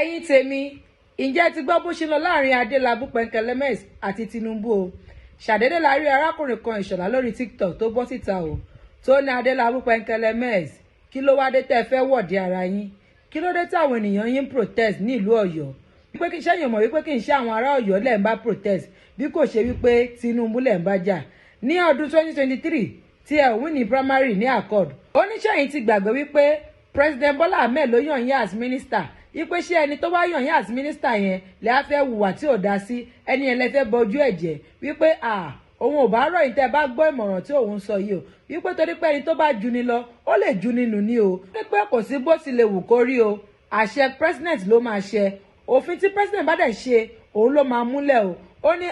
ẹ̀yin tèmi ǹjẹ́ ti gbọ́ bó ṣe lọ láàrin Adélabú Pẹ̀nkẹ́lẹ́mẹ́s àti Tinubu o ṣàdédé la rí arákùnrin kan Ìṣọ̀lá lórí TikTok tó bọ́ síta o tó ní Adélabú Pẹ̀nkẹ́lẹ́mẹ́s kí ló wá dé tẹ́ fẹ́ wọ̀dí ara yín kí ló dé táwọn ènìyàn yín protest ní ìlú Ọ̀yọ́ wípé kí sẹ́yìn mọ̀ wípé kì í ṣe àwọn ará Ọ̀yọ́ lẹ̀ ń bá protest bí kò ṣe wípé Tinubu lẹ̀ ń bá jà ní ọdún 2023 tí ẹ̀ win ní primary ní accord oníṣẹ́yìn ti gbàgbé wípé President Bola Ahmed ló yàn yín as minister ipe ṣé ẹni tó bá yàn yín as minister yẹn lè á fẹ́ hùwà tí ò dá sí ẹni yẹn lè fẹ́ bọjú ẹ̀jẹ̀ wípé òun ò bá rọ̀ yín tẹ́ bá gbọ́ ìmọ̀ràn tí òun sọ yìí o wípé torí pé ẹni tó bá juni lọ ó lè juni nù ní o wípé kò sí bó ti lè wù kó rí o àṣẹ president ló máa ṣe òfin tí president bá dẹ̀ ṣe òun ló máa múlẹ̀ o ó ní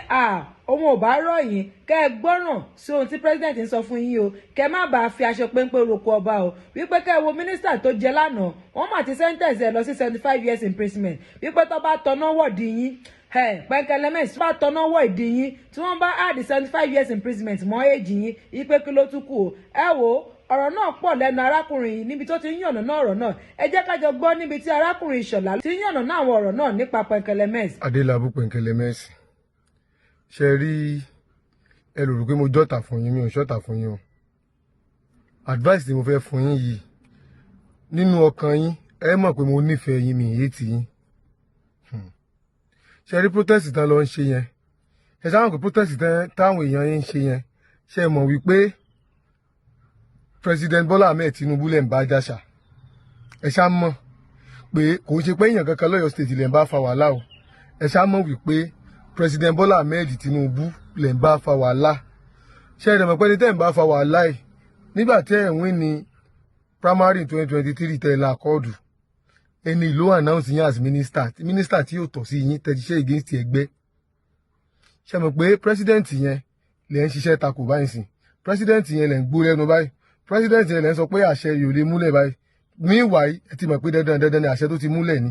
òun ò bá rọ̀ yín kẹ́ ẹ gbọ́ràn sí ohun tí president ń sọ fún yín o kẹ́ má bàa fi aṣọ péńpé roko ọba o wípé kẹ́ ẹ wo mínísítà tó jẹ lánàá wọ́n mà ti sẹ́ńtẹ̀sì ẹ̀ lọ sí 75 years imprisonment wípé tó bá tọ́nà wọ̀dí yín Pẹ̀nkẹ́lẹ́mẹ́s tó bá tọ́nà wọ̀dí yín tí wọ́n bá add 75 years imprisonment mọ́ èjì yín wípé kí ló tún kù o ẹ wo ọ̀rọ̀ náà pọ̀ lẹ́nu arákùnrin yìí níbi tó ti ń yànnà náà ọ̀rọ̀ náà ẹ jẹ́ ká jọ gbọ́ níbi tí arákùnrin Ìṣọ̀lá ti ń yànnà náà àwọn ọ̀rọ̀ náà nípa Pẹ̀nkẹ́lẹ́mẹ́s. Adélabú Pẹ̀nkẹ́lẹ́mẹ́s ṣe rí ẹ rò pé mo jọ́ta fún yín mi ò ṣọ́ta fún yín o advice tí mo fẹ́ fún yín yìí nínú ọkàn yín ẹ mọ̀ pé mo nífẹ̀ẹ́ yín mi èyí tì yín ṣe rí protest tán lọ ń ṣe yẹn ẹ sáwọn pé protest táwọn èèyàn yín ń ṣe yẹn ṣe mọ̀ wípé President Bola Ahmed Tinubu lẹ̀ ń bá jàṣà ẹ ṣá mọ̀ pé kò ń ṣe pé èèyàn kankan lọ́yọ̀ state lẹ̀ ń bá fa wàhálà o ẹ ṣá mọ̀ wípé President Bola Ahmed Tinubu lẹ̀ ń bá fa wàhálà ṣe é dẹ̀ mọ̀ pé ní tẹ́ ń bá fa wàhálà yìí nígbà tí ẹ̀ ń win ní primary 2023 tẹ̀ la kọ́ọ̀dù ẹni ìlú announce yín as minister tí yóò tọ̀ sí yín tẹ̀jíṣẹ́ against ẹgbẹ́ ṣe mọ̀ pé president yẹn lẹ̀ ń ṣiṣẹ́ takò báyìí sìn president yẹn lẹ̀ ń gbó lẹ́nu báyìí president yẹn lẹ̀ ń sọ pé àṣẹ yóò lè múlẹ̀ báyìí meanwhile ẹ ti mọ̀ pé dandan ni àṣẹ tó ti múlẹ̀ ni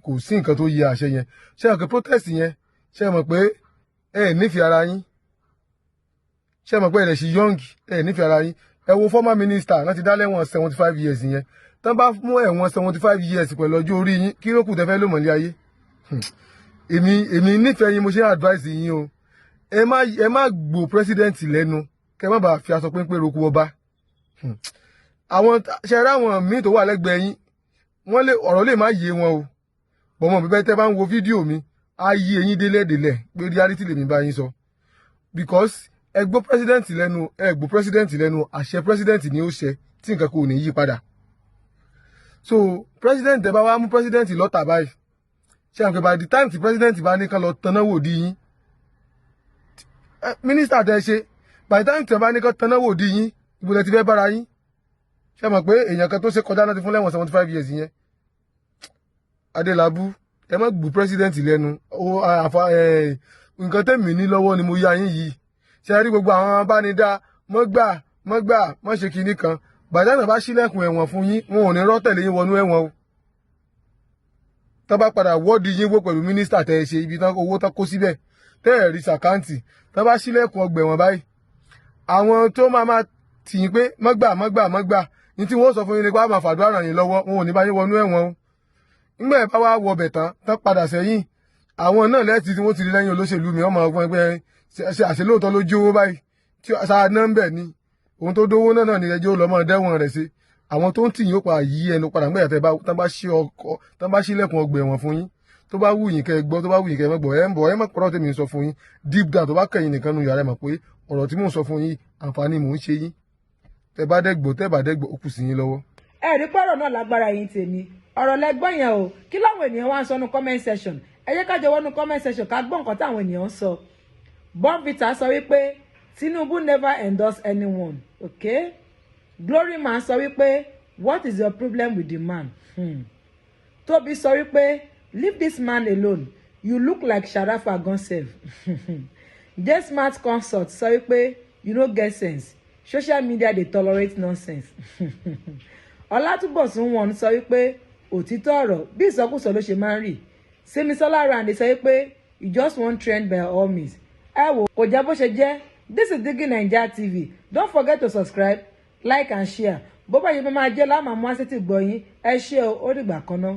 kò sí nǹkan tó yẹ àṣẹ yẹn ṣe mọ̀ pé protest yẹn ṣe mọ̀ pé ẹ nífẹ̀ẹ́ ara yín ṣe mọ̀ pé ẹ lè ṣe young ẹ nífẹ̀ẹ́ ara yín ẹ wo former minister láti dá lẹ́wọ̀n 75 years yẹn tán bá mú ẹ̀wọ̀n 75 years pẹ̀lú ọjọ́ orí yín kí ló kù tẹ́ fẹ́ lò mọ́lé ayé èmi nífẹ̀ẹ́ yín mo ṣe advice yín o ẹ má gbò president lẹ́nu kẹ́ má bàa fi aṣọ péńpé roku ọba àwọn ṣẹ̀rẹ́ àwọn míì tó wà lẹ́gbẹ̀ẹ́ yín wọ́n lè ọ̀rọ̀ lè má yé wọn o bọ̀mọ̀ bíbẹ́ tẹ́ bá ń wo fídíò mi á yí eyín délẹ̀délẹ̀ pé reality lèmi bá yín sọ because ẹ gbọ́ president lẹ́nu àṣẹ president ni ó ṣe tí nǹkan kò ní yí padà so president ẹ bá wá mú president lọ́tà báyìí ṣe àǹkẹ́ by the time tí president bá ní kán lọ tanná wò di yín minister tẹ́ ṣe by the time tí wọ́n bá ní kán tanná wò di yín ibo lẹ ti fẹ́ bára yín ṣe mọ̀ pé èèyàn kan tó ṣe kọjá náà ti fún lẹ́wọ̀n 75 years yẹn Adélabú ẹ má gbù president lẹ́nu nǹkan tẹ̀mí ní lọ́wọ́ ni mo yá yín yìí ṣe rí gbogbo àwọn abánidá mọ́ ṣe kinní kan bàdánà bá ṣílẹ̀kùn ẹ̀wọ̀n fún yín wọn ò ní rọ́ tẹ̀lé yín wọnú ẹ̀wọ̀n o tá bá padà wọ́ọ̀dì yín wó pẹ̀lú mínísítà tẹ́ ẹ ṣe ibi tán owó tán kó síbẹ̀ tẹ́ ẹ̀ rí sàkáǹtì tá bá ṣílẹ̀kùn ọgbà ẹ̀wọ̀n báyìí àwọn tó máa tì yín pé mọ́gbà ní tí wọ́n sọ fún yín nípa àmà fàdúrà ràn yín lọ́wọ́ wọn ò ní bá yín wọnú ẹ̀wọ̀n o nígbà ẹ̀ bá wá wọ bẹ̀ tán padà sẹ́yìn àwọn náà lẹ́ẹ̀tì tí wọ́n ti rí lẹ́yìn olóṣèlú mi ọmọ ọgbọ́n ẹgbẹ́ ṣe àṣelóòótọ́ ló jí owó báyìí tí sáà náà ń bẹ̀ ni ohun tó dówó náà ní ẹjọ́ lọ́mọ dẹ́wọ̀n rẹ̀ sí àwọn tó ń tì yín ó padà yí ẹnu padà nígbà tán bá ṣílẹ̀kùn ọgbà ẹ̀wọ̀n fún yín tó bá wù yín kẹ́ gbọ́ tó bá wù yín kẹ́ mọ́gbọ̀ ẹ mọ̀ pọ̀rọ̀ tèmi sọ fún yín deep down tó bá kẹ́yìn nìkan nu yàrá ẹ̀ mọ̀ pé ọ̀rọ̀ tí mò ń sọ fún yín àǹfààní mò ń ṣe yín tẹ́ bá dẹ́gbọ́ ó kù sí yín lọ́wọ́. ẹ rí pọ̀rọ̀ náà lágbára yín tèmi ọ̀rọ̀ lẹ́gbọ́n yẹn o kí láwọn ènìyàn wá ń sọ nu comment section ẹ jẹ́ ká jọ wọnú comment section ká gbọ́ nǹkan táwọn ènìyàn ń sọ Bonvita sọ wípé Tinubu never endorse anyone okay Glory Man sọ wípé what is your problem with the man Tobi sọ wípé leave this man alone you look like Sharafa gonself J Smart Consult sọ wípé you no get sense social media dey tolerate nonsense Ọlátúbọ̀sún wọn sọ wípé òtítọ́ ọ̀rọ̀ bí ìsọkúsọ ló ṣe máa ń rí Simisola Rande sọ wípé you just want trend by all means ẹ wò kò jẹ́ bó ṣe jẹ́. This is Digi Naija TV. Don't forget to subscribe, like and share. Bó bá yẹ máa jẹ́ láàmú àmú àṣetì gbọ́ yín ẹ ṣé o ó dìgbà kan náà.